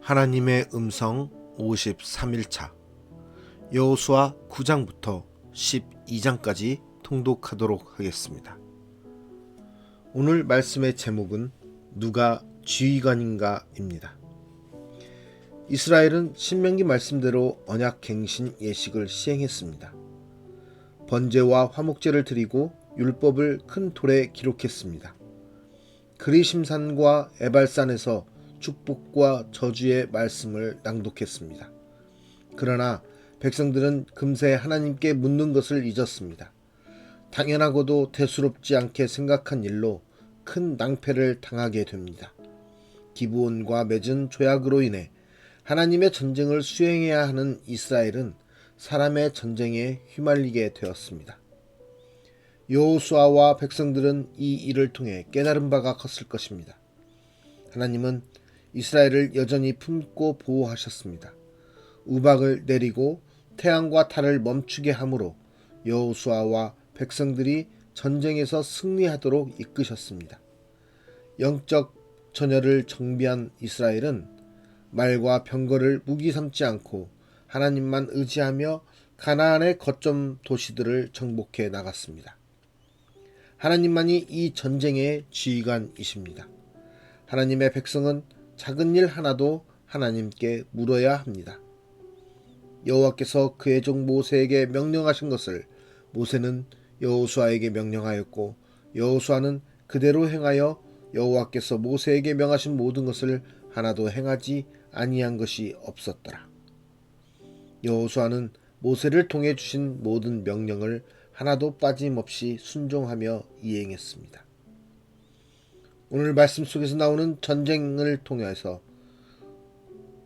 하나님의 음성 53일차 여호수아 9장부터 12장까지 통독하도록 하겠습니다. 오늘 말씀의 제목은 누가 지휘관인가입니다. 이스라엘은 신명기 말씀대로 언약갱신 예식을 시행했습니다. 번제와 화목제를 드리고 율법을 큰 돌에 기록했습니다. 그리심산과 에발산에서 축복과 저주의 말씀을 낭독했습니다. 그러나 백성들은 금세 하나님께 묻는 것을 잊었습니다. 당연하고도 대수롭지 않게 생각한 일로 큰 낭패를 당하게 됩니다. 기브온과 맺은 조약으로 인해 하나님의 전쟁을 수행해야 하는 이스라엘은 사람의 전쟁에 휘말리게 되었습니다. 여호수아와 백성들은 이 일을 통해 깨달은 바가 컸을 것입니다. 하나님은 이스라엘을 여전히 품고 보호하셨습니다. 우박을 내리고 태양과 달을 멈추게 함으로 여호수아와 백성들이 전쟁에서 승리하도록 이끄셨습니다. 영적 전열을 정비한 이스라엘은 말과 병거를 무기 삼지 않고 하나님만 의지하며 가나안의 거점 도시들을 정복해 나갔습니다. 하나님만이 이 전쟁의 지휘관이십니다. 하나님의 백성은 작은 일 하나도 하나님께 물어야 합니다. 여호와께서 그의 종 모세에게 명령하신 것을 모세는 여호수아에게 명령하였고 여호수아는 그대로 행하여 여호와께서 모세에게 명하신 모든 것을 하나도 행하지 아니한 것이 없었더라. 여호수아는 모세를 통해 주신 모든 명령을 하나도 빠짐없이 순종하며 이행했습니다. 오늘 말씀 속에서 나오는 전쟁을 통해서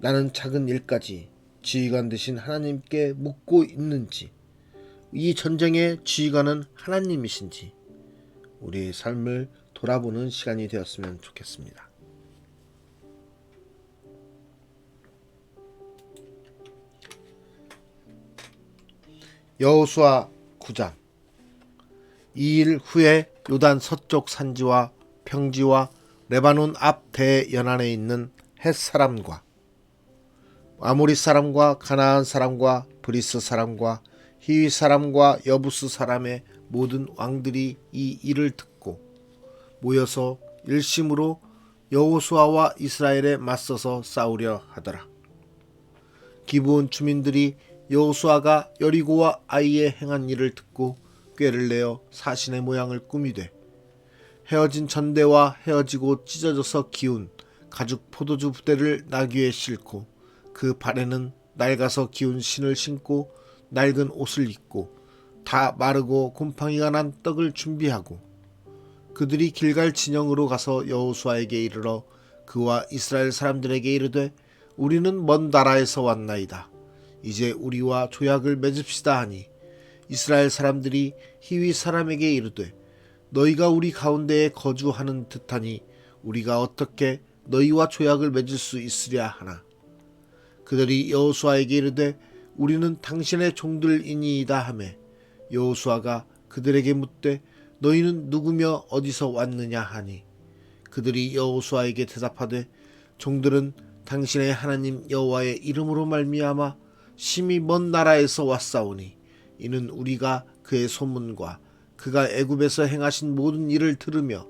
나는 작은 일까지 지휘관 되신 하나님께 묻고 있는지, 이 전쟁의 지휘관은 하나님이신지 우리의 삶을 돌아보는 시간이 되었으면 좋겠습니다. 여호수아 9장. 이 일 후에 요단 서쪽 산지와 평지와 레바논 앞 대연안에 있는 헷 사람과 아모리 사람과 가나안 사람과 브리스 사람과 히위 사람과 여부스 사람의 모든 왕들이 이 일을 듣고 모여서 일심으로 여호수아와 이스라엘에 맞서서 싸우려 하더라. 기브온 주민들이 여호수아가 여리고와 아이에 행한 일을 듣고 꾀를 내어 사신의 모양을 꾸미되 헤어진 전대와 헤어지고 찢어져서 기운 가죽 포도주 부대를 나귀에 싣고 그 발에는 낡아서 기운 신을 신고 낡은 옷을 입고 다 마르고 곰팡이가 난 떡을 준비하고 그들이 길갈 진영으로 가서 여호수아에게 이르러 그와 이스라엘 사람들에게 이르되 우리는 먼 나라에서 왔나이다. 이제 우리와 조약을 맺읍시다 하니 이스라엘 사람들이 히위 사람에게 이르되 너희가 우리 가운데에 거주하는 듯하니 우리가 어떻게 너희와 조약을 맺을 수 있으랴 하나. 그들이 여호수아에게 이르되 우리는 당신의 종들이니이다 하매 여호수아가 그들에게 묻되 너희는 누구며 어디서 왔느냐 하니 그들이 여호수아에게 대답하되 종들은 당신의 하나님 여호와의 이름으로 말미암아 심히 먼 나라에서 왔사오니 이는 우리가 그의 소문과 그가 애굽에서 행하신 모든 일을 들으며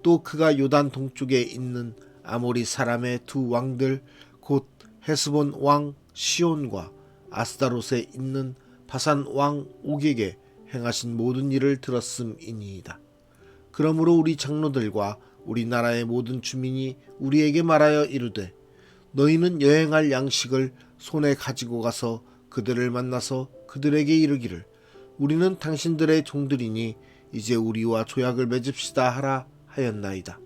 또 그가 요단 동쪽에 있는 아모리 사람의 두 왕들 곧 헤스본 왕 시온과 아스다롯에 있는 바산 왕 옥에게 행하신 모든 일을 들었음이니이다. 그러므로 우리 장로들과 우리나라의 모든 주민이 우리에게 말하여 이르되 너희는 여행할 양식을 손에 가지고 가서 그들을 만나서 그들에게 이르기를 우리는 당신들의 종들이니 이제 우리와 조약을 맺읍시다 하라 하였나이다.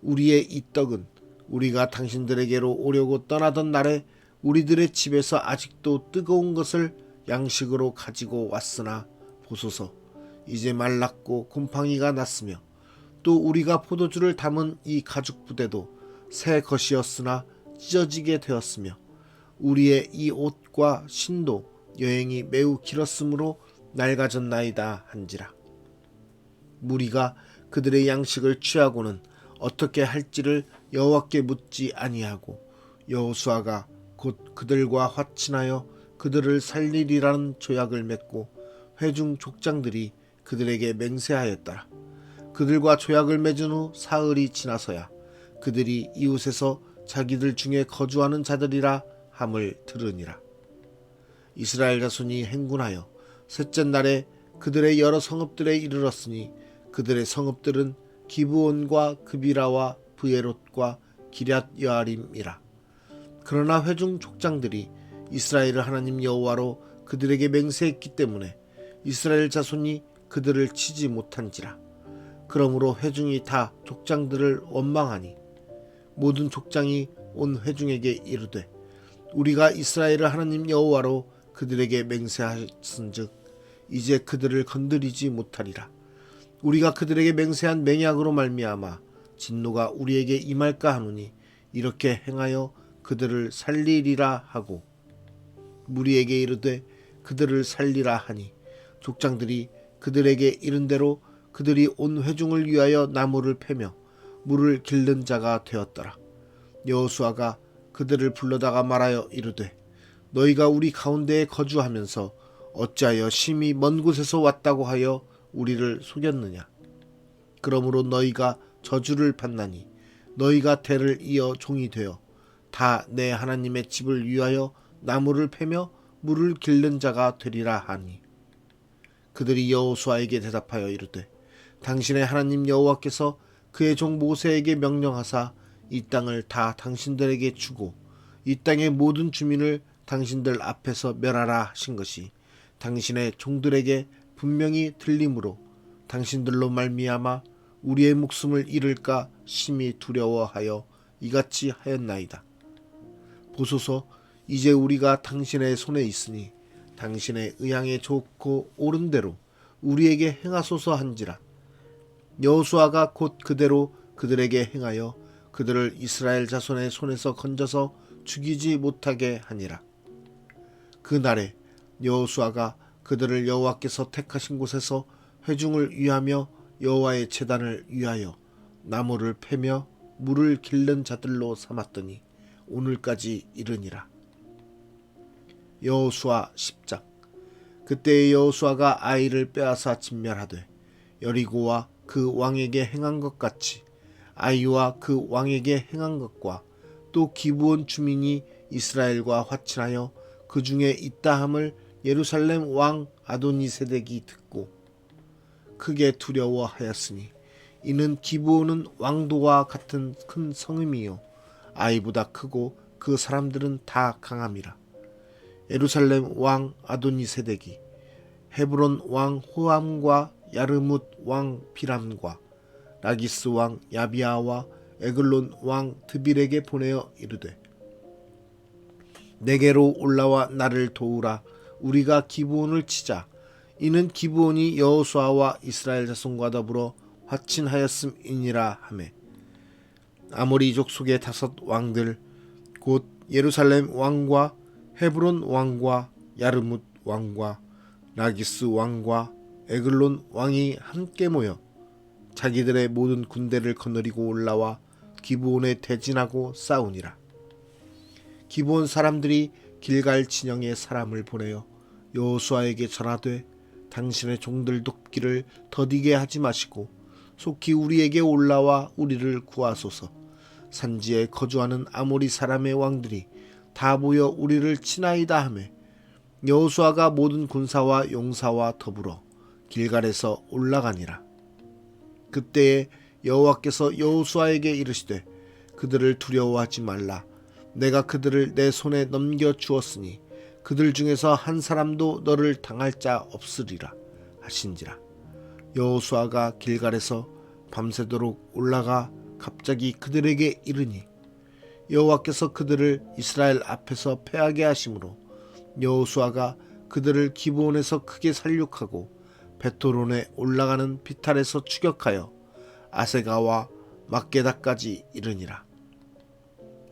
우리의 이 떡은 우리가 당신들에게로 오려고 떠나던 날에 우리들의 집에서 아직도 뜨거운 것을 양식으로 가지고 왔으나 보소서 이제 말랐고 곰팡이가 났으며 또 우리가 포도주를 담은 이 가죽 부대도 새 것이었으나 찢어지게 되었으며 우리의 이 옷과 신도 여행이 매우 길었으므로 낡아졌나이다 한지라. 무리가 그들의 양식을 취하고는 어떻게 할지를 여호와께 묻지 아니하고 여호수아가 곧 그들과 화친하여 그들을 살리리라는 조약을 맺고 회중 족장들이 그들에게 맹세하였더라. 그들과 조약을 맺은 후 사흘이 지나서야 그들이 이웃에서 자기들 중에 거주하는 자들이라 함을 들으니라. 이스라엘 자손이 행군하여 셋째 날에 그들의 여러 성읍들에 이르렀으니 그들의 성읍들은 기브온과 그비라와 브예롯과 기럇 여아림이라. 그러나 회중 족장들이 이스라엘의 하나님 여호와로 그들에게 맹세했기 때문에 이스라엘 자손이 그들을 치지 못한지라. 그러므로 회중이 다 족장들을 원망하니 모든 족장이 온 회중에게 이르되 우리가 이스라엘의 하나님 여호와로 그들에게 맹세하였은즉 이제 그들을 건드리지 못하리라. 우리가 그들에게 맹세한 맹약으로 말미암아 진노가 우리에게 임할까 하노니 이렇게 행하여 그들을 살리리라 하고 무리에게 이르되 그들을 살리라 하니 족장들이 그들에게 이른 대로 그들이 온 회중을 위하여 나무를 패며 물을 길른 자가 되었더라. 여호수아가 그들을 불러다가 말하여 이르되 너희가 우리 가운데에 거주하면서 어찌하여 심히 먼 곳에서 왔다고 하여 우리를 속였느냐. 그러므로 너희가 저주를 받나니 너희가 대를 이어 종이 되어 다 내 하나님의 집을 위하여 나무를 패며 물을 길른 자가 되리라 하니 그들이 여호수아에게 대답하여 이르되 당신의 하나님 여호와께서 그의 종 모세에게 명령하사 이 땅을 다 당신들에게 주고 이 땅의 모든 주민을 당신들 앞에서 멸하라 하신 것이 당신의 종들에게 분명히 들림으로 당신들로 말미암아 우리의 목숨을 잃을까 심히 두려워하여 이같이 하였나이다. 보소서, 이제 우리가 당신의 손에 있으니 당신의 의향에 좋고 옳은 대로 우리에게 행하소서 한지라. 여호수아가 곧 그대로 그들에게 행하여 그들을 이스라엘 자손의 손에서 건져서 죽이지 못하게 하니라. 그날에 여호수아가 그들을 여호와께서 택하신 곳에서 회중을 위하며 여호와의 제단을 위하여 나무를 패며 물을 길른 자들로 삼았더니 오늘까지 이르니라. 여호수아 10장. 그때의 여호수아가 아이를 빼앗아 진멸하되 여리고와 그 왕에게 행한 것 같이 아이와 그 왕에게 행한 것과 또 기브온 주민이 이스라엘과 화친하여 그 중에 있다함을 예루살렘 왕 아도니세덱이 듣고 크게 두려워하였으니 이는 기브온은 왕도와 같은 큰 성임이요 아이보다 크고 그 사람들은 다 강함이라. 예루살렘 왕 아도니세덱이 헤브론 왕 호함과 야르뭇 왕 비람과 라기스 왕 야비아와 에글론 왕 드빌에게 보내어 이르되 내게로 올라와 나를 도우라. 우리가 기브온을 치자. 이는 기브온이 여호수아와 이스라엘 자손과 더불어 화친하였음이니라 하매 아모리 족속의 5 왕들 곧 예루살렘 왕과 헤브론 왕과 야르뭇 왕과 라기스 왕과 에글론 왕이 함께 모여 자기들의 모든 군대를 거느리고 올라와 기브온에 대진하고 싸우니라. 기브온 사람들이 길갈 진영에 사람을 보내어 여호수아에게 전하되 당신의 종들 돕기를 더디게 하지 마시고 속히 우리에게 올라와 우리를 구하소서. 산지에 거주하는 아모리 사람의 왕들이 다 모여 우리를 치나이다 하매 여호수아가 모든 군사와 용사와 더불어 길갈에서 올라가니라. 그때에 여호와께서 여호수아에게 이르시되 그들을 두려워하지 말라. 내가 그들을 내 손에 넘겨 주었으니 그들 중에서 한 사람도 너를 당할 자 없으리라 하신지라. 여호수아가 길갈에서 밤새도록 올라가 갑자기 그들에게 이르니 여호와께서 그들을 이스라엘 앞에서 패하게 하심으로 여호수아가 그들을 기브온에서 크게 살육하고 베토론에 올라가는 비탈에서 추격하여 아세가와 막게다까지 이르니라.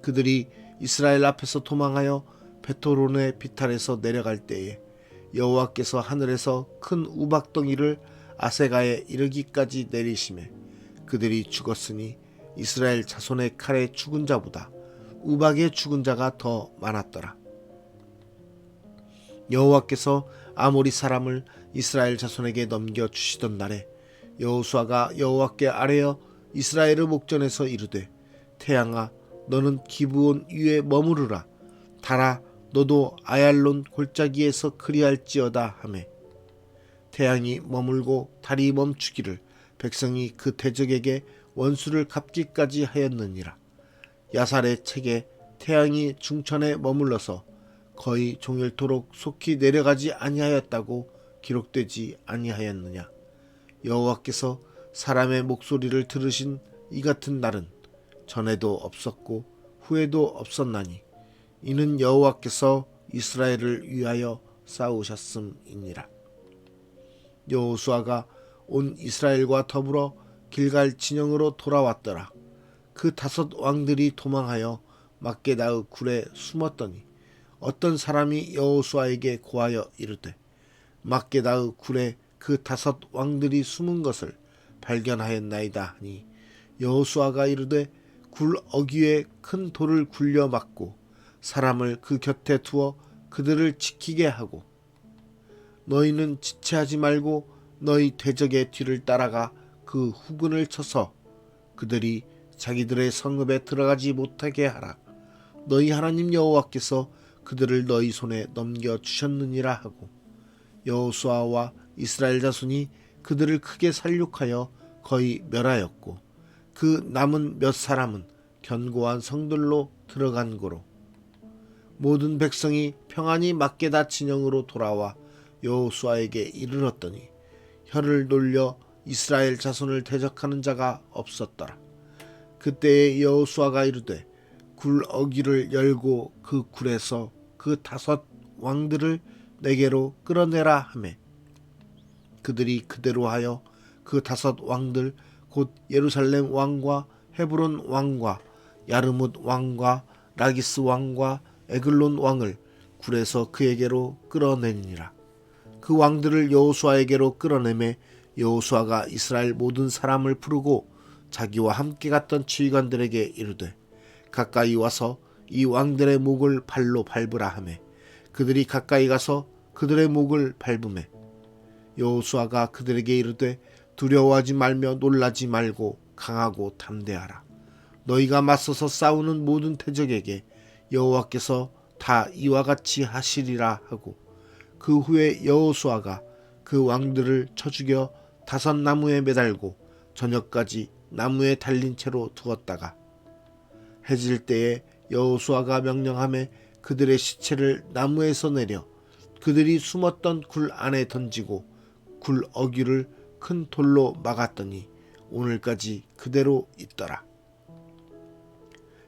그들이 이스라엘 앞에서 도망하여 베토론의 비탈에서 내려갈 때에 여호와께서 하늘에서 큰 우박덩이를 아세가에 이르기까지 내리시매 그들이 죽었으니 이스라엘 자손의 칼에 죽은 자보다 우박에 죽은 자가 더 많았더라. 여호와께서 아모리 사람을 이스라엘 자손에게 넘겨주시던 날에 여호수아가 여호와께 아뢰어 이스라엘의 목전에서 이르되 태양아 너는 기브온 위에 머무르라. 달아 너도 아얄론 골짜기에서 그리할지어다 하매 태양이 머물고 달이 멈추기를 백성이 그 대적에게 원수를 갚기까지 하였느니라. 야살의 책에 태양이 중천에 머물러서 거의 종일토록 속히 내려가지 아니하였다고 기록되지 아니하였느냐. 여호와께서 사람의 목소리를 들으신 이 같은 날은 전에도 없었고 후에도 없었나니 이는 여호와께서 이스라엘을 위하여 싸우셨음이니라. 여호수아가 온 이스라엘과 더불어 길갈 진영으로 돌아왔더라. 그 5 왕들이 도망하여 막게다의 굴에 숨었더니 어떤 사람이 여호수아에게 고하여 이르되 막게다의 굴에 그 5 왕들이 숨은 것을 발견하였나이다 하니 여호수아가 이르되 굴 어귀에 큰 돌을 굴려 막고 사람을 그 곁에 두어 그들을 지키게 하고 너희는 지체하지 말고 너희 대적의 뒤를 따라가 그 후근을 쳐서 그들이 자기들의 성읍에 들어가지 못하게 하라. 너희 하나님 여호와께서 그들을 너희 손에 넘겨주셨느니라 하고 여호수아와 이스라엘 자손이 그들을 크게 살육하여 거의 멸하였고 그 남은 몇 사람은 견고한 성들로 들어간 고로 모든 백성이 평안히 막게다 진영으로 돌아와 여호수아에게 이르렀더니 혀를 놀려 이스라엘 자손을 대적하는 자가 없었더라. 그때에 여호수아가 이르되 굴 어귀를 열고 그 굴에서 그 5 왕들을 내게로 끌어내라 하매 그들이 그대로 하여 그 5 왕들 곧 예루살렘 왕과 헤브론 왕과 야르뭇 왕과 라기스 왕과 에글론 왕을 굴에서 그에게로 끌어내니라. 그 왕들을 여호수아에게로 끌어내매 여호수아가 이스라엘 모든 사람을 부르고 자기와 함께 갔던 지휘관들에게 이르되 가까이 와서 이 왕들의 목을 발로 밟으라 하매 그들이 가까이 가서 그들의 목을 밟으매 여호수아가 그들에게 이르되 두려워하지 말며 놀라지 말고 강하고 담대하라. 너희가 맞서서 싸우는 모든 대적에게 여호와께서 다 이와 같이 하시리라 하고 그 후에 여호수아가 그 왕들을 쳐 죽여 5 나무에 매달고 저녁까지 나무에 달린 채로 두었다가 해질 때에 여호수아가 명령하매 그들의 시체를 나무에서 내려 그들이 숨었던 굴 안에 던지고 굴 어귀를 큰 돌로 막았더니 오늘까지 그대로 있더라.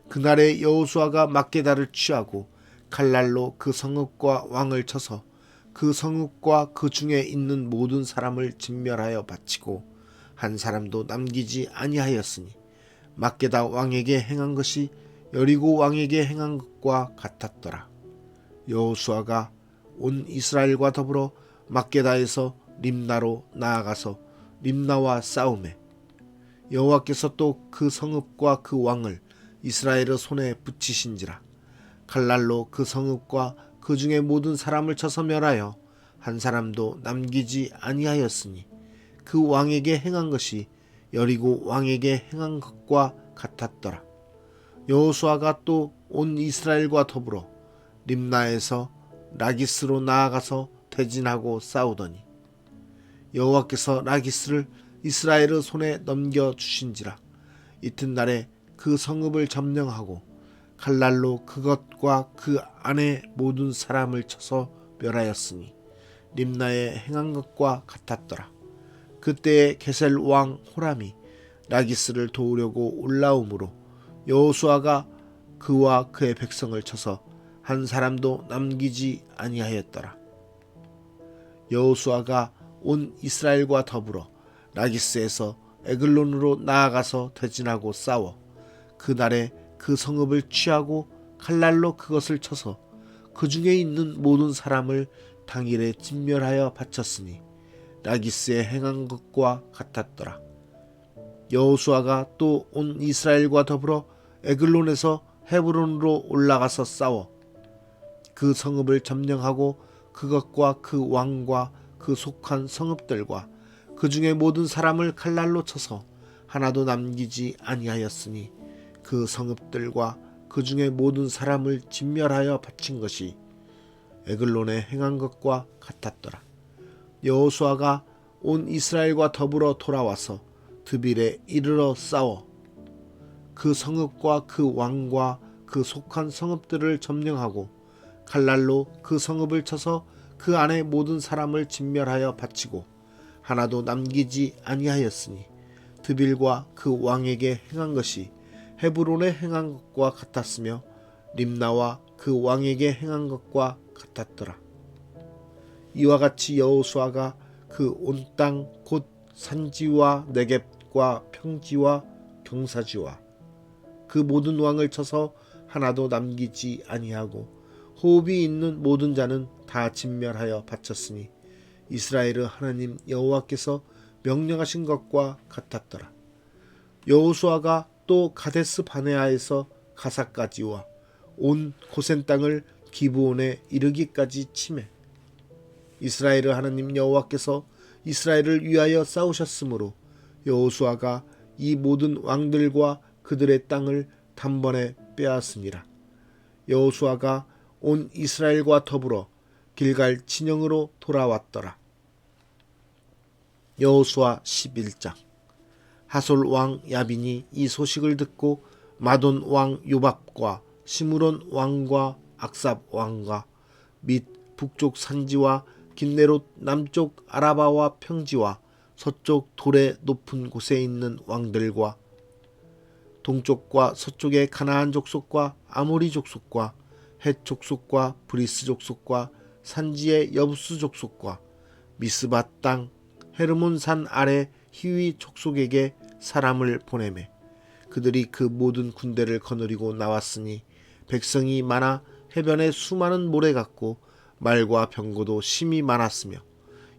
그날에 여호수아가 막게다를 취하고 칼날로 그 성읍과 왕을 쳐서 그 성읍과 그 중에 있는 모든 사람을 진멸하여 바치고 한 사람도 남기지 아니하였으니 막게다 왕에게 행한 것이 여리고 왕에게 행한 것과 같았더라. 여호수아가 온 이스라엘과 더불어 막게다에서 림나로 나아가서 림나와 싸우매 여호와께서 또 그 성읍과 그 왕을 이스라엘의 손에 붙이신지라. 칼날로 그 성읍과 그 중에 모든 사람을 쳐서 멸하여 한 사람도 남기지 아니하였으니 그 왕에게 행한 것이 여리고 왕에게 행한 것과 같았더라. 여호수아가 또 온 이스라엘과 더불어 림나에서 라기스로 나아가서 대진하고 싸우더니 여호와께서 라기스를 이스라엘의 손에 넘겨주신지라. 이튿날에 그 성읍을 점령하고 칼날로 그것과 그 안에 모든 사람을 쳐서 멸하였으니 림나에 행한 것과 같았더라. 그때에 게셀 왕 호람이 라기스를 도우려고 올라오므로 여호수아가 그와 그의 백성을 쳐서 한 사람도 남기지 아니하였더라. 여호수아가 온 이스라엘과 더불어 라기스에서 에글론으로 나아가서 대진하고 싸워 그날에 그 성읍을 취하고 칼날로 그것을 쳐서 그 중에 있는 모든 사람을 당일에 진멸하여 바쳤으니 라기스에 행한 것과 같았더라. 여호수아가 또 온 이스라엘과 더불어 에글론에서 헤브론으로 올라가서 싸워 그 성읍을 점령하고 그것과 그 왕과 그 속한 성읍들과 그 중에 모든 사람을 칼날로 쳐서 하나도 남기지 아니하였으니 그 성읍들과 그 중에 모든 사람을 진멸하여 바친 것이 에글론에 행한 것과 같았더라. 여호수아가 온 이스라엘과 더불어 돌아와서 드빌에 이르러 싸워 그 성읍과 그 왕과 그 속한 성읍들을 점령하고 칼날로 그 성읍을 쳐서 그 안에 모든 사람을 진멸하여 바치고 하나도 남기지 아니하였으니 드빌과 그 왕에게 행한 것이 헤브론에 행한 것과 같았으며 림나와 그 왕에게 행한 것과 같았더라. 이와 같이 여호수아가 그 온 땅 곧 산지와 네겝과 평지와 경사지와 그 모든 왕을 쳐서 하나도 남기지 아니하고 호흡이 있는 모든 자는 다 진멸하여 바쳤으니 이스라엘의 하나님 여호와께서 명령하신 것과 같았더라. 여호수아가 또 가데스 바네아에서 가사까지와 온 고센 땅을 기브온에 이르기까지 치매 이스라엘의 하나님 여호와께서 이스라엘을 위하여 싸우셨으므로 여호수아가 이 모든 왕들과 그들의 땅을 단번에 빼앗으니라. 여호수아가 온 이스라엘과 더불어 길갈 진영으로 돌아왔더라. 여호수아 11장. 하솔 왕 야빈이 이 소식을 듣고 마돈 왕 요밥과 시므론 왕과 악삽 왕과 및 북쪽 산지와 긴네롯 남쪽 아라바와 평지와 서쪽 돌의 높은 곳에 있는 왕들과 동쪽과 서쪽의 가나안 족속과 아모리 족속과 헷 족속과 브리스 족속과 산지의 여부스 족속과 미스바 땅 헤르몬 산 아래 히위 족속에게 사람을 보내매 그들이 그 모든 군대를 거느리고 나왔으니 백성이 많아 해변에 수많은 모래 같고 말과 병거도 심히 많았으며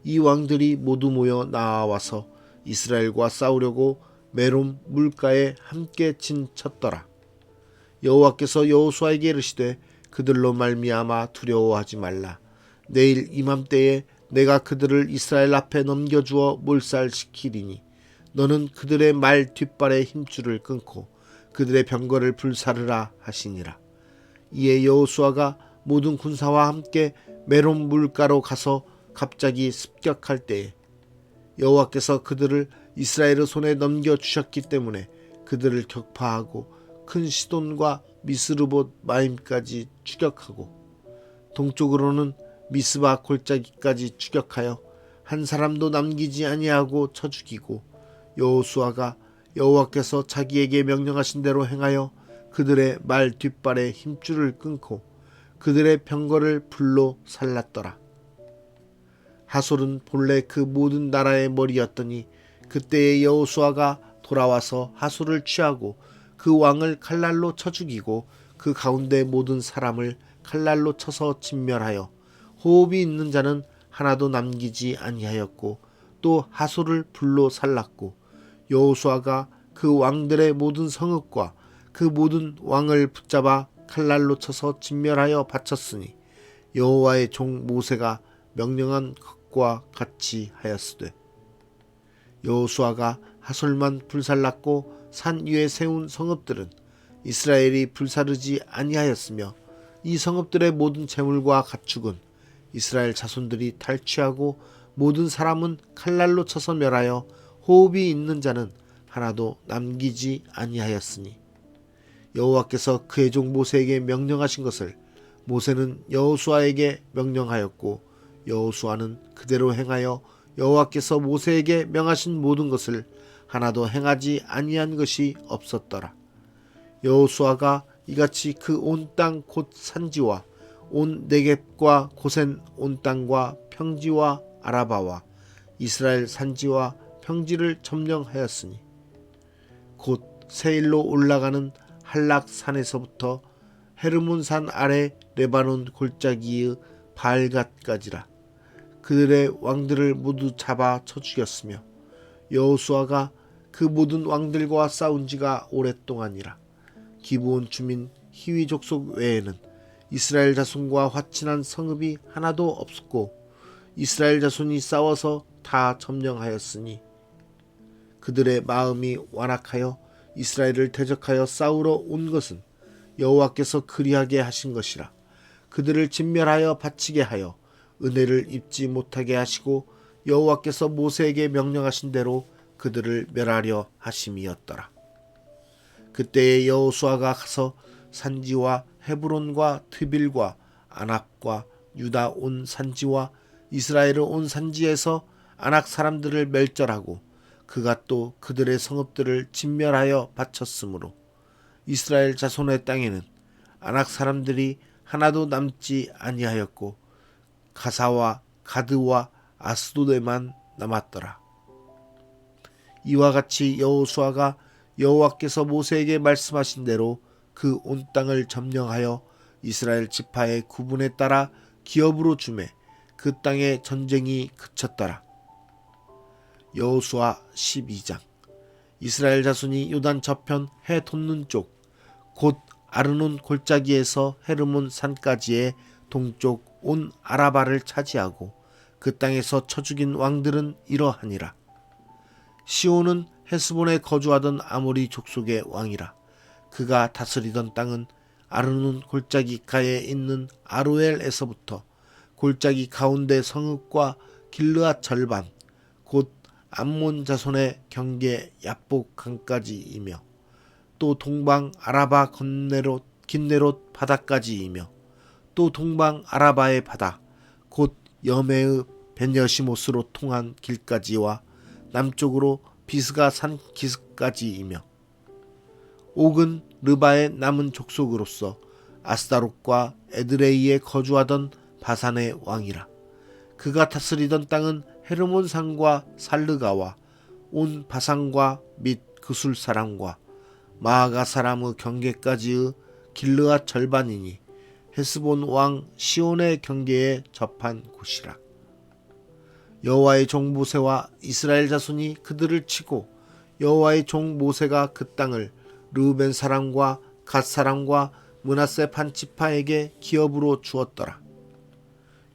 이 왕들이 모두 모여 나와서 이스라엘과 싸우려고 메롬 물가에 함께 진쳤더라. 여호와께서 여호수아에게 이르시되 그들로 말미암아 두려워하지 말라. 내일 이맘때에 내가 그들을 이스라엘 앞에 넘겨주어 몰살시키리니 너는 그들의 말 뒷발의 힘줄을 끊고 그들의 병거를 불사르라 하시니라. 이에 여호수아가 모든 군사와 함께 메롬 물가로 가서 갑자기 습격할 때에 여호와께서 그들을 이스라엘의 손에 넘겨주셨기 때문에 그들을 격파하고 큰 시돈과 미스르봇 마임까지 추격하고 동쪽으로는 미스바 골짜기까지 추격하여 한 사람도 남기지 아니하고 쳐 죽이고 여호수아가 여호와께서 자기에게 명령하신 대로 행하여 그들의 말 뒷발의 힘줄을 끊고 그들의 병거를 불로 살랐더라. 하솔은 본래 그 모든 나라의 머리였더니 그때의 여호수아가 돌아와서 하솔을 취하고 그 왕을 칼날로 쳐 죽이고 그 가운데 모든 사람을 칼날로 쳐서 진멸하여 호흡이 있는 자는 하나도 남기지 아니하였고 또 하솔을 불로 살랐고 여호수아가 그 왕들의 모든 성읍과 그 모든 왕을 붙잡아 칼날로 쳐서 진멸하여 바쳤으니 여호와의 종 모세가 명령한 것과 같이 하였으되 여호수아가 하솔만 불살랐고 산 위에 세운 성읍들은 이스라엘이 불사르지 아니하였으며 이 성읍들의 모든 재물과 가축은 이스라엘 자손들이 탈취하고 모든 사람은 칼날로 쳐서 멸하여 호흡이 있는 자는 하나도 남기지 아니하였으니 여호와께서 그의 종 모세에게 명령하신 것을 모세는 여호수아에게 명령하였고 여호수아는 그대로 행하여 여호와께서 모세에게 명하신 모든 것을 하나도 행하지 아니한 것이 없었더라. 여호수아가 이같이 그 온 땅 곧 산지와 온 네겝과 고센 온 땅과 평지와 아라바와 이스라엘 산지와 평지를 점령하였으니 곧 세일로 올라가는 한락산에서부터 헤르몬산 아래 레바논 골짜기의 발갓까지라. 그들의 왕들을 모두 잡아 쳐 죽였으며 여호수아가 그 모든 왕들과 싸운 지가 오랫동안이라. 기브온 주민 히위 족속 외에는 이스라엘 자손과 화친한 성읍이 하나도 없었고 이스라엘 자손이 싸워서 다 점령하였으니 그들의 마음이 완악하여 이스라엘을 대적하여 싸우러 온 것은 여호와께서 그리하게 하신 것이라. 그들을 진멸하여 바치게 하여 은혜를 입지 못하게 하시고 여호와께서 모세에게 명령하신 대로 그들을 멸하려 하심이었더라. 그때에 여호수아가 가서 산지와 헤브론과 드빌과 아납과 유다 온 산지와 이스라엘 온 산지에서 아낙 사람들을 멸절하고 그가 또 그들의 성읍들을 진멸하여 바쳤으므로 이스라엘 자손의 땅에는 아낙 사람들이 하나도 남지 아니하였고 가사와 가드와 아스도데만 남았더라. 이와 같이 여호수아가 여호와께서 모세에게 말씀하신 대로 그 온 땅을 점령하여 이스라엘 지파의 구분에 따라 기업으로 주매 그 땅의 전쟁이 그쳤더라. 여호수아 12장. 이스라엘 자손이 요단 저편 해 돋는 쪽 곧 아르논 골짜기에서 헤르몬 산까지의 동쪽 온 아라바를 차지하고 그 땅에서 쳐 죽인 왕들은 이러하니라. 시온은 헤스본에 거주하던 아모리 족속의 왕이라. 그가 다스리던 땅은 아르논 골짜기가에 있는 아로엘에서부터 골짜기 가운데 성읍과 길르앗 절반 곧 암몬 자손의 경계 야복 강까지이며 또 동방 아라바 긴네롯 바다까지이며 또 동방 아라바의 바다 곧 여메의 벤여시못으로 통한 길까지와 남쪽으로 비스가 산 기슭까지이며 옥은 르바의 남은 족속으로서 아스다롯과 에드레이에 거주하던 바산의 왕이라. 그가 다스리던 땅은 헤르몬 산과 살르가와 온 바산과 및 그술 사람과 마아가 사람의 경계까지의 길르앗 절반이니 헤스본 왕 시온의 경계에 접한 곳이라. 여호와의 종 모세와 이스라엘 자손이 그들을 치고 여호와의 종 모세가 그 땅을 르우벤 사람과 갓 사람과 므낫세 반지파에게 기업으로 주었더라.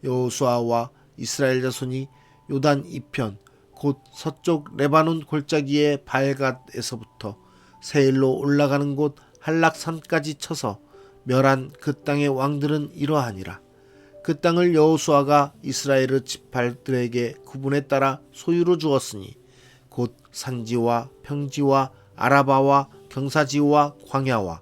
여호수아와 이스라엘 자손이 요단 이편 곧 서쪽 레바논 골짜기의 발갓에서부터 세일로 올라가는 곳 한락산까지 쳐서 멸한 그 땅의 왕들은 이러하니라. 그 땅을 여호수아가 이스라엘의 지파들에게 구분에 따라 소유로 주었으니 곧 산지와 평지와 아라바와 경사지와 광야와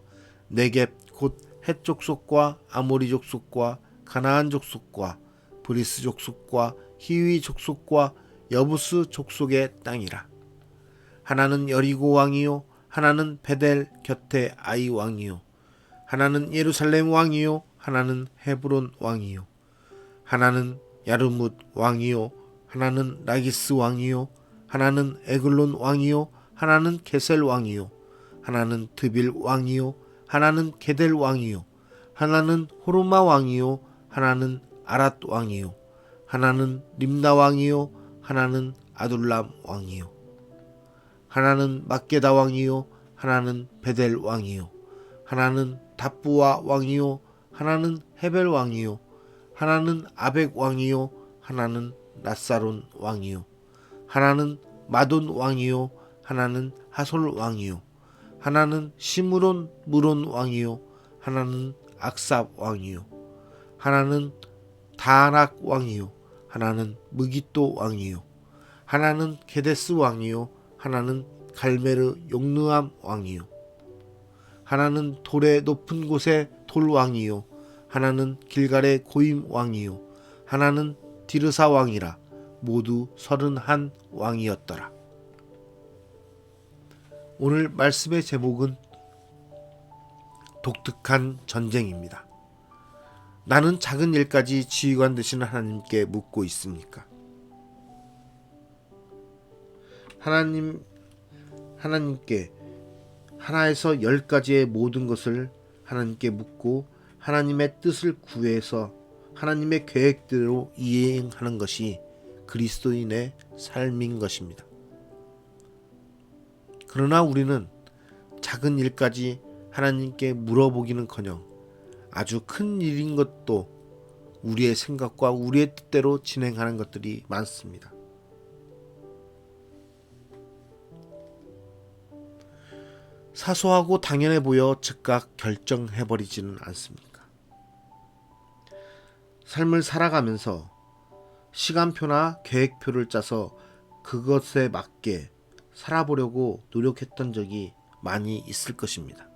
네겝 곧 헷 족속과 아모리 족속과 가나안 족속과 브리스 족속과 히위 족속과 여부스 족속의 땅이라. 하나는 여리고 왕이요 하나는 베델 곁에 아이 왕이요 하나는 예루살렘 왕이요 하나는 헤브론 왕이요 하나는 야르뭇 왕이요 하나는 라기스 왕이요 하나는 에글론 왕이요 하나는 게셀 왕이요 하나는 드빌 왕이요 하나는 게델 왕이요 하나는 호르마 왕이요 하나는 아랏 왕이요 하나는 림나 왕이요 하나는 아둘람 왕이요 하나는 막게다 왕이요 하나는 베델 왕이요 하나는 답부와 왕이요 하나는 헤벨 왕이요 하나는 아벡 왕이요 하나는 낫사론 왕이요 하나는 마돈 왕이요 하나는 하솔 왕이요 하나는 시므론 무론 왕이요 하나는 악삽 왕이요 하나는 다낙 왕이요 하나는 무기또 왕이요 하나는 게데스 왕이요 하나는 갈메르 용르암 왕이요 하나는 돌의 높은 곳에 돌 왕이요 하나는 길갈의 고임 왕이요 하나는 디르사 왕이라. 모두 31 왕이었더라. 오늘 말씀의 제목은 독특한 전쟁입니다. 나는 작은 일까지 지휘관 되시는 하나님께 묻고 있습니까? 하나님께 하나에서 10가지의 모든 것을 하나님께 묻고 하나님의 뜻을 구해서 하나님의 계획대로 이행하는 것이 그리스도인의 삶인 것입니다. 그러나 우리는 작은 일까지 하나님께 물어보기는커녕 아주 큰 일인 것도 우리의 생각과 우리의 뜻대로 진행하는 것들이 많습니다. 사소하고 당연해 보여 즉각 결정해버리지는 않습니까? 삶을 살아가면서 시간표나 계획표를 짜서 그것에 맞게 살아보려고 노력했던 적이 많이 있을 것입니다.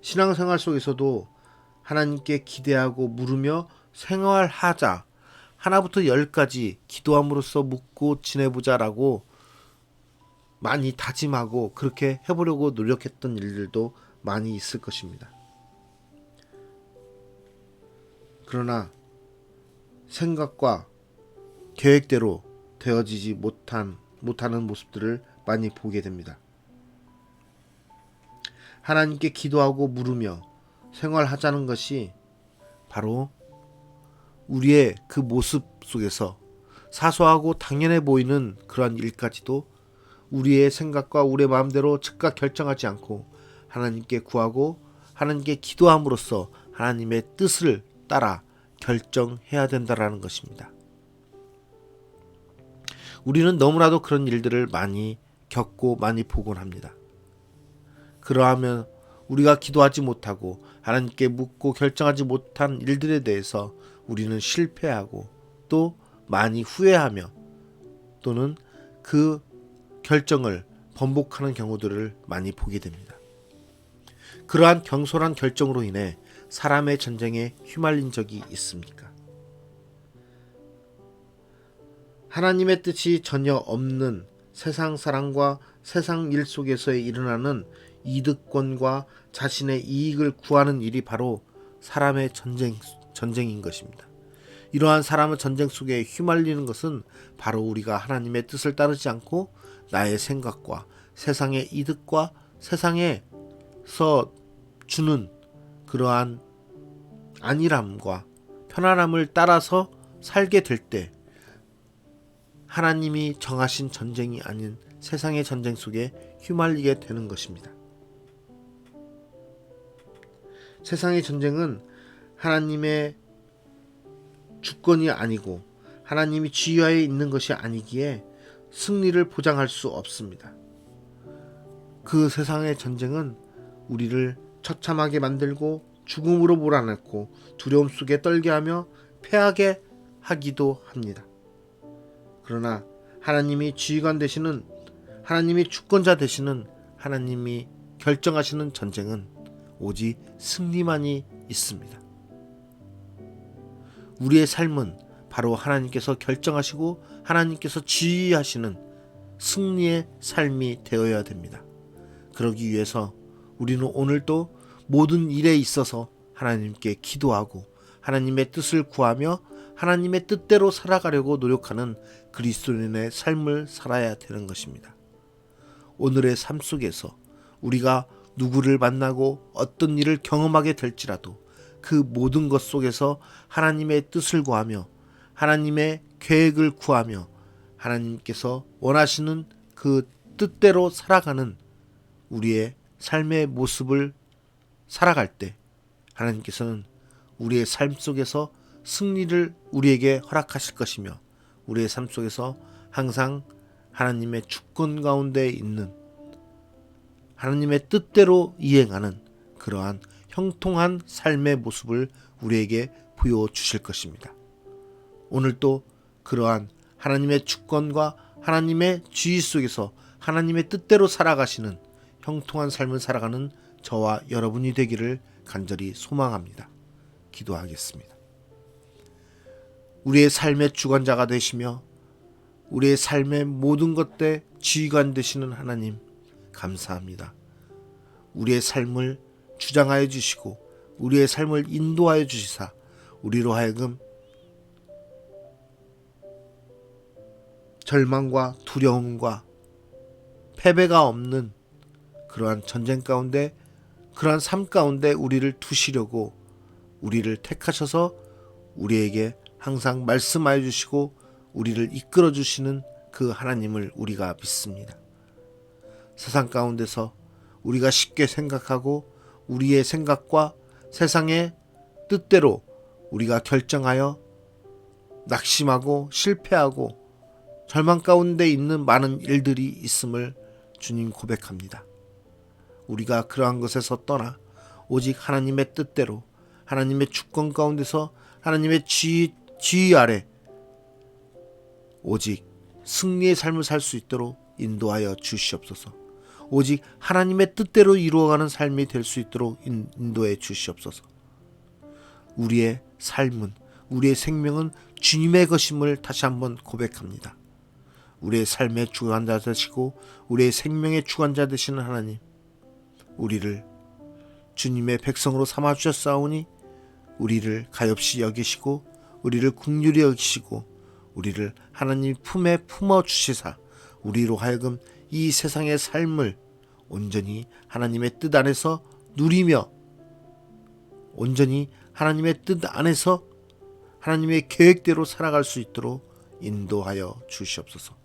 신앙생활 속에서도 하나님께 기대하고 물으며 생활하자, 하나부터 10까지 기도함으로써 묻고 지내보자라고 많이 다짐하고 그렇게 해보려고 노력했던 일들도 많이 있을 것입니다. 그러나 생각과 계획대로 되어지지 못하는 모습들을 많이 보게 됩니다. 하나님께 기도하고 물으며 생활하자는 것이 바로 우리의 그 모습 속에서 사소하고 당연해 보이는 그런 일까지도 우리의 생각과 우리의 마음대로 즉각 결정하지 않고 하나님께 구하고 하나님께 기도함으로써 하나님의 뜻을 따라 결정해야 된다라는 것입니다. 우리는 너무나도 그런 일들을 많이 겪고 많이 보곤 합니다. 그러하면 우리가 기도하지 못하고 하나님께 묻고 결정하지 못한 일들에 대해서 우리는 실패하고 또 많이 후회하며 또는 그 결정을 번복하는 경우들을 많이 보게 됩니다. 그러한 경솔한 결정으로 인해 사람의 전쟁에 휘말린 적이 있습니까? 하나님의 뜻이 전혀 없는 세상 사랑과 세상 일 속에서 일어나는 이득권과 자신의 이익을 구하는 일이 바로 사람의 전쟁인 것입니다. 이러한 사람의 전쟁 속에 휘말리는 것은 바로 우리가 하나님의 뜻을 따르지 않고 나의 생각과 세상의 이득과 세상에서 주는 그러한 안일함과 편안함을 따라서 살게 될 때 하나님이 정하신 전쟁이 아닌 세상의 전쟁 속에 휘말리게 되는 것입니다. 세상의 전쟁은 하나님의 주권이 아니고 하나님이 지휘하에 있는 것이 아니기에 승리를 보장할 수 없습니다. 그 세상의 전쟁은 우리를 처참하게 만들고 죽음으로 몰아넣고 두려움 속에 떨게 하며 패하게 하기도 합니다. 그러나 하나님이 지휘관 되시는, 하나님이 주권자 되시는, 하나님이 결정하시는 전쟁은 오직 승리만이 있습니다. 우리의 삶은 바로 하나님께서 결정하시고 하나님께서 지휘하시는 승리의 삶이 되어야 됩니다. 그러기 위해서 우리는 오늘도 모든 일에 있어서 하나님께 기도하고 하나님의 뜻을 구하며 하나님의 뜻대로 살아가려고 노력하는 그리스도인의 삶을 살아야 되는 것입니다. 오늘의 삶 속에서 우리가 누구를 만나고 어떤 일을 경험하게 될지라도 그 모든 것 속에서 하나님의 뜻을 구하며 하나님의 계획을 구하며 하나님께서 원하시는 그 뜻대로 살아가는 우리의 삶의 모습을 살아갈 때 하나님께서는 우리의 삶 속에서 승리를 우리에게 허락하실 것이며 우리의 삶 속에서 항상 하나님의 주권 가운데 있는 하나님의 뜻대로 이행하는 그러한 형통한 삶의 모습을 우리에게 보여주실 것입니다. 오늘도 그러한 하나님의 주권과 하나님의 지휘 속에서 하나님의 뜻대로 살아가시는 형통한 삶을 살아가는 저와 여러분이 되기를 간절히 소망합니다. 기도하겠습니다. 우리의 삶의 주관자가 되시며 우리의 삶의 모든 것들의 지휘관 되시는 하나님 감사합니다. 우리의 삶을 주장하여 주시고 우리의 삶을 인도하여 주시사 우리로 하여금 절망과 두려움과 패배가 없는 그러한 전쟁 가운데 그러한 삶 가운데 우리를 두시려고 우리를 택하셔서 우리에게 항상 말씀하여 주시고 우리를 이끌어 주시는 그 하나님을 우리가 믿습니다. 세상 가운데서 우리가 쉽게 생각하고 우리의 생각과 세상의 뜻대로 우리가 결정하여 낙심하고 실패하고 절망 가운데 있는 많은 일들이 있음을 주님 고백합니다. 우리가 그러한 것에서 떠나 오직 하나님의 뜻대로 하나님의 주권 가운데서 하나님의 지휘 아래 오직 승리의 삶을 살 수 있도록 인도하여 주시옵소서. 오직 하나님의 뜻대로 이루어가는 삶이 될 수 있도록 인도해 주시옵소서. 우리의 삶은, 우리의 생명은 주님의 것임을 다시 한번 고백합니다. 우리의 삶의 주관자 되시고 우리의 생명의 주관자 되시는 하나님, 우리를 주님의 백성으로 삼아주셨사오니 우리를 가엾이 여기시고 우리를 긍휼히 여기시고 우리를 하나님 품에 품어주시사 우리로 하여금 이 세상의 삶을 온전히 하나님의 뜻 안에서 누리며 온전히 하나님의 뜻 안에서 하나님의 계획대로 살아갈 수 있도록 인도하여 주시옵소서.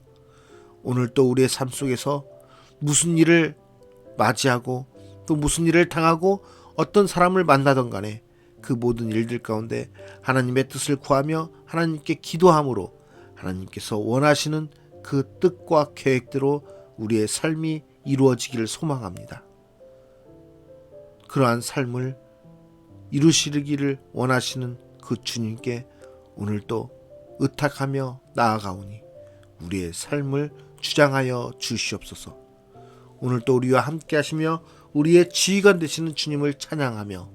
오늘 또 우리의 삶 속에서 무슨 일을 맞이하고 또 무슨 일을 당하고 어떤 사람을 만나던 간에 그 모든 일들 가운데 하나님의 뜻을 구하며 하나님께 기도함으로 하나님께서 원하시는 그 뜻과 계획대로 우리의 삶이 이루어지기를 소망합니다. 그러한 삶을 이루시기를 원하시는 그 주님께 오늘 또 의탁하며 나아가오니 우리의 삶을 주장하여 주시옵소서. 오늘 또 우리와 함께 하시며 우리의 지휘관 되시는 주님을 찬양하며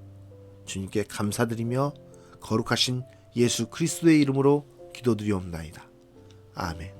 주님께 감사드리며 거룩하신 예수 그리스도의 이름으로 기도드리옵나이다. 아멘.